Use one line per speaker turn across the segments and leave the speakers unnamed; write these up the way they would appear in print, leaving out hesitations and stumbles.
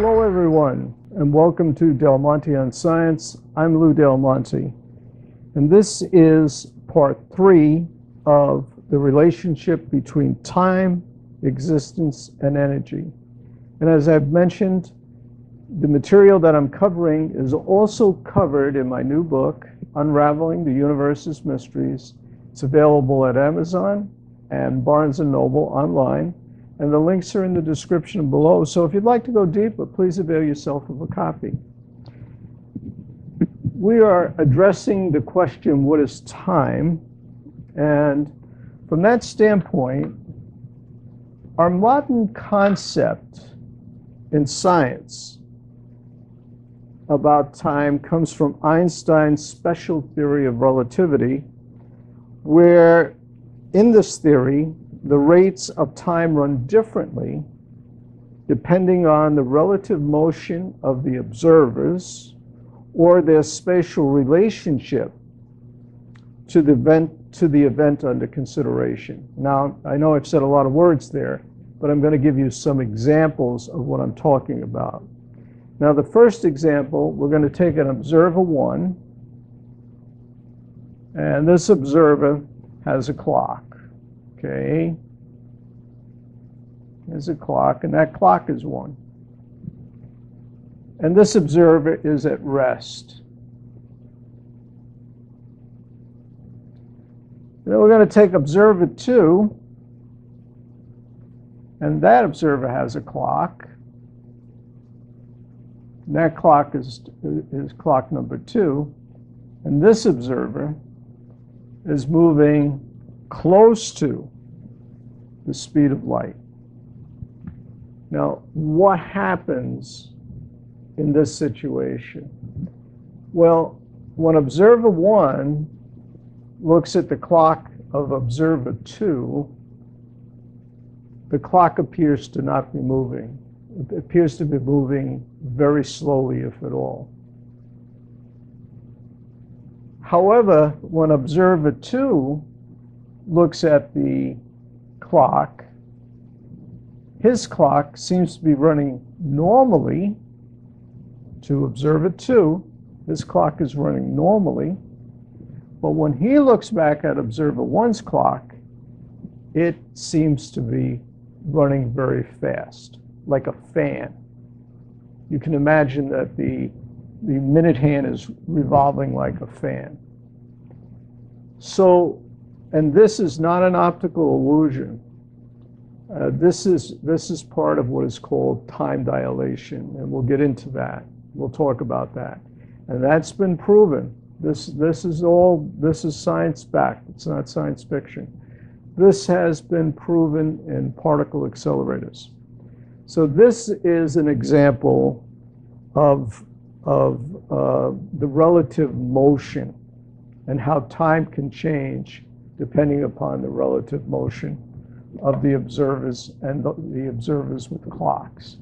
Hello everyone, and welcome to Del Monte on Science. I'm Lou Del Monte, and this is part 3 of the relationship between time, existence, and energy. And as I've mentioned, the material that I'm covering is also covered in my new book, Unraveling the Universe's Mysteries. It's available at Amazon and Barnes & Noble online. And the links are in the description below. So if you'd like to go deeper, please avail yourself of a copy. We are addressing the question, what is time? And from that standpoint, our modern concept in science about time comes from Einstein's special theory of relativity, where in this theory, the rates of time run differently depending on the relative motion of the observers or their spatial relationship to the event under consideration. Now, I know I've said a lot of words there, but I'm going to give you some examples of what I'm talking about. Now, the first example, we're going to take an observer 1, and this observer has a clock. Okay, there's a clock, and that clock is 1. And this observer is at rest. Then we're going to take observer 2, and that observer has a clock. And that clock is clock number 2, and this observer is moving close to the speed of light. Now, what happens in this situation? Well, when observer 1 looks at the clock of observer 2, the clock appears to not be moving. It appears to be moving very slowly, if at all. However, when observer 2 looks at the clock, his clock seems to be running normally to observer 2. His clock is running normally. But when he looks back at observer 1's clock, it seems to be running very fast, like a fan. You can imagine that the minute hand is revolving like a fan. So, and this is not an optical illusion. This is part of what is called time dilation, and we'll get into that. We'll talk about that, and that's been proven. This is science backed. It's not science fiction. This has been proven in particle accelerators. So this is an example of the relative motion and how time can change depending upon the relative motion of the observers and the observers with clocks.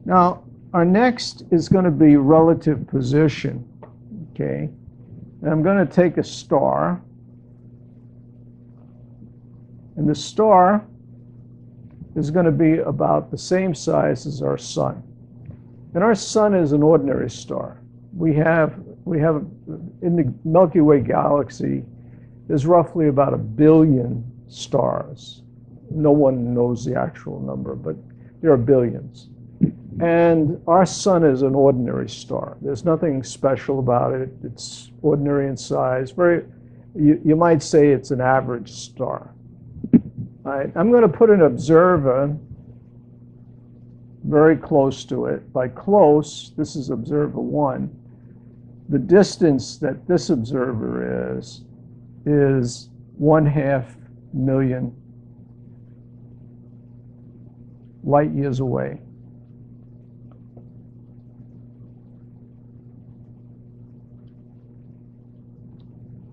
Now, our next is going to be relative position, okay? And I'm going to take a star, and the star is going to be about the same size as our sun. And our sun is an ordinary star. We have in the Milky Way galaxy, there's roughly about 1 billion stars. No one knows the actual number, but there are billions. And our sun is an ordinary star. There's nothing special about it. It's ordinary in size. You might say it's an average star. All right, I'm going to put an observer very close to it. By close, this is observer 1. The distance that this observer is 1/2 million light years away.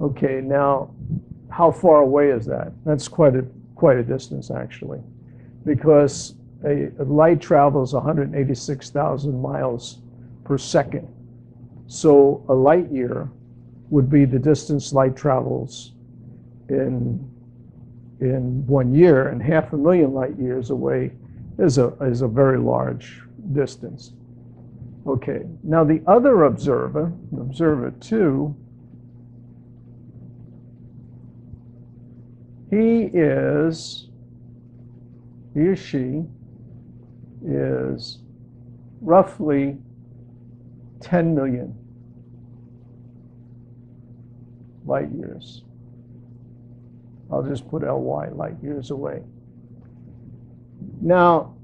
Okay, now how far away is that? That's quite a distance, actually, because a light travels 186,000 miles per second. So a light year would be the distance light travels in 1 year, and 500,000 light years away is a very large distance. Okay, now the other observer, observer 2, he or she is roughly 10 million light years. I'll just put LY, light years away. Now,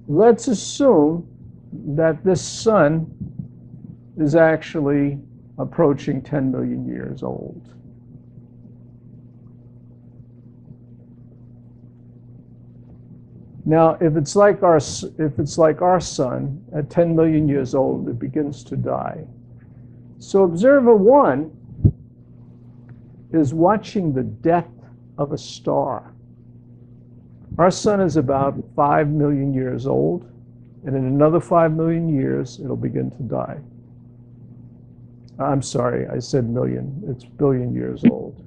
let's assume that this sun is actually approaching 10 million years old. Now, if it's like our sun at 10 million years old, it begins to die. So observer 1 is watching the death of a star. Our sun is about 5 million years old, and in another 5 million years, it'll begin to die. I'm sorry, I said million. It's billion years old.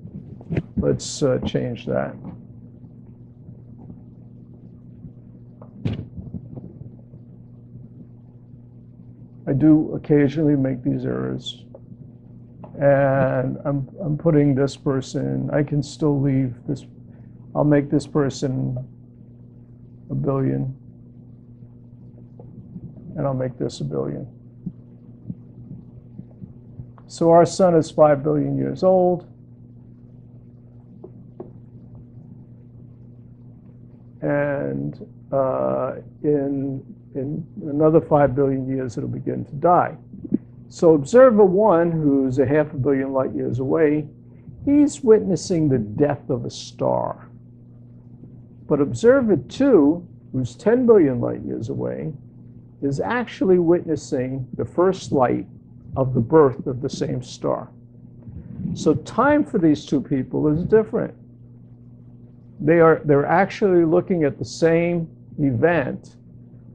Let's change that. I do occasionally make these errors, and I'm putting this person, I can still leave this, I'll make this person a billion, and I'll make this a billion. So our sun is 5 billion years old, and in another 5 billion years, it'll begin to die. So observer 1, who's a half a billion light years away, he's witnessing the death of a star. But observer 2, who's 10 billion light years away, is actually witnessing the first light of the birth of the same star. So time for these two people is different. They're actually looking at the same event,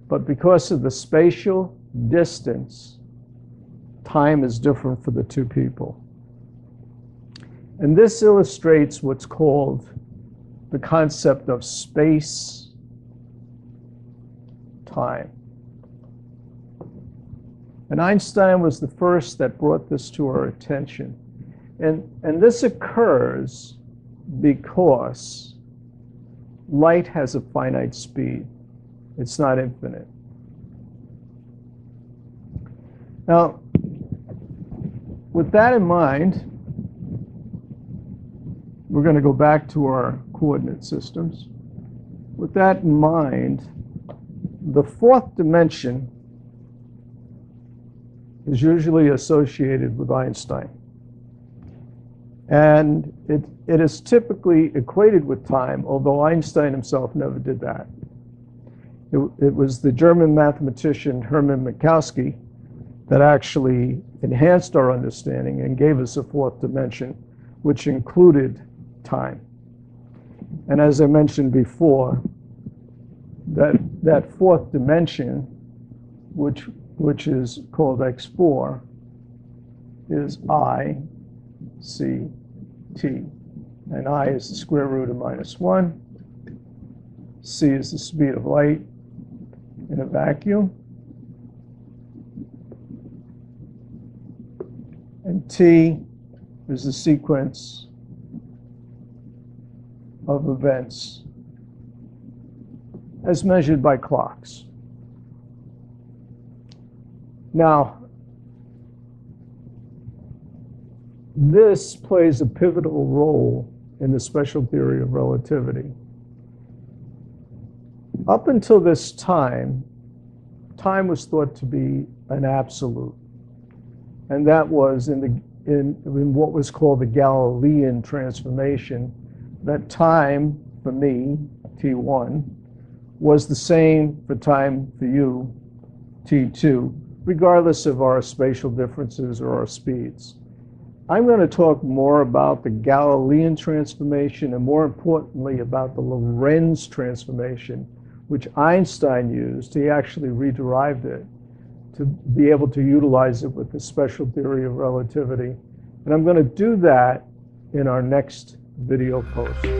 but because of the spatial distance, time is different for the two people. And this illustrates what's called the concept of space-time. And Einstein was the first that brought this to our attention. And this occurs because light has a finite speed. It's not infinite. Now, with that in mind, we're going to go back to our coordinate systems. With that in mind, the fourth dimension is usually associated with Einstein. And it is typically equated with time, although Einstein himself never did that. It was the German mathematician Hermann Minkowski that actually enhanced our understanding and gave us a fourth dimension, which included time. And as I mentioned before, that fourth dimension, which is called x4, is I, C, T. And I is the square root of -1. C is the speed of light in a vacuum. And T is the sequence of events as measured by clocks. Now, this plays a pivotal role in the special theory of relativity. Up until this time, time was thought to be an absolute. And that was in what was called the Galilean transformation, that time for me, T1, was the same for time for you, T2, regardless of our spatial differences or our speeds. I'm going to talk more about the Galilean transformation and, more importantly, about the Lorentz transformation, which Einstein used. He actually re-derived it to be able to utilize it with the special theory of relativity. And I'm going to do that in our next video post.